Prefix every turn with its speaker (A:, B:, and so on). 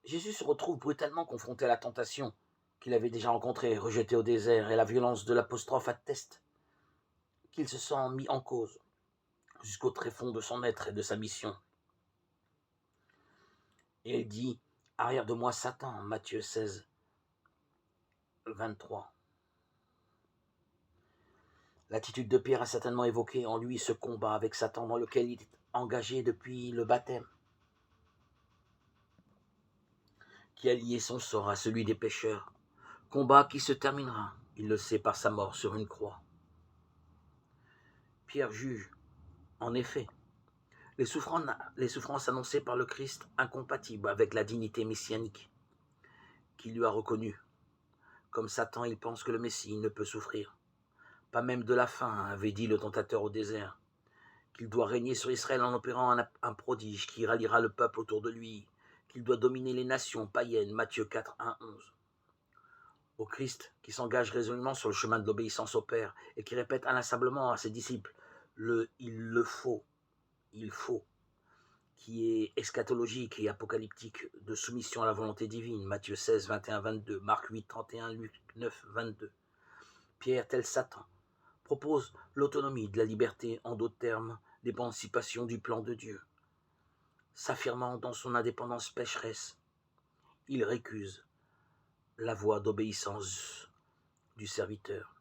A: Jésus se retrouve brutalement confronté à la tentation qu'il avait déjà rencontrée, rejetée au désert, et la violence de l'apostrophe atteste qu'il se sent mis en cause jusqu'au tréfonds de son être et de sa mission. Et il dit: arrière de moi, Satan, Matthieu 16, 23. L'attitude de Pierre a certainement évoqué en lui ce combat avec Satan dans lequel il est engagé depuis le baptême, qui a lié son sort à celui des pécheurs. Combat qui se terminera, il le sait, par sa mort sur une croix. Pierre juge, en effet, les souffrances annoncées par le Christ incompatibles avec la dignité messianique qu'il lui a reconnue. Comme Satan, il pense que le Messie ne peut souffrir. Pas même de la faim, avait dit le tentateur au désert, qu'il doit régner sur Israël en opérant un prodige qui ralliera le peuple autour de lui, qu'il doit dominer les nations païennes, Matthieu 4, 1, 11. Au Christ, qui s'engage résolument sur le chemin de l'obéissance au Père et qui répète inlassablement à ses disciples il faut, qui est eschatologique et apocalyptique, de soumission à la volonté divine, Matthieu 16, 21, 22, Marc 8, 31, Luc 9, 22. Pierre, tel Satan, propose l'autonomie de la liberté, en d'autres termes, l'émancipation du plan de Dieu. S'affirmant dans son indépendance pécheresse, il récuse la voie d'obéissance du serviteur.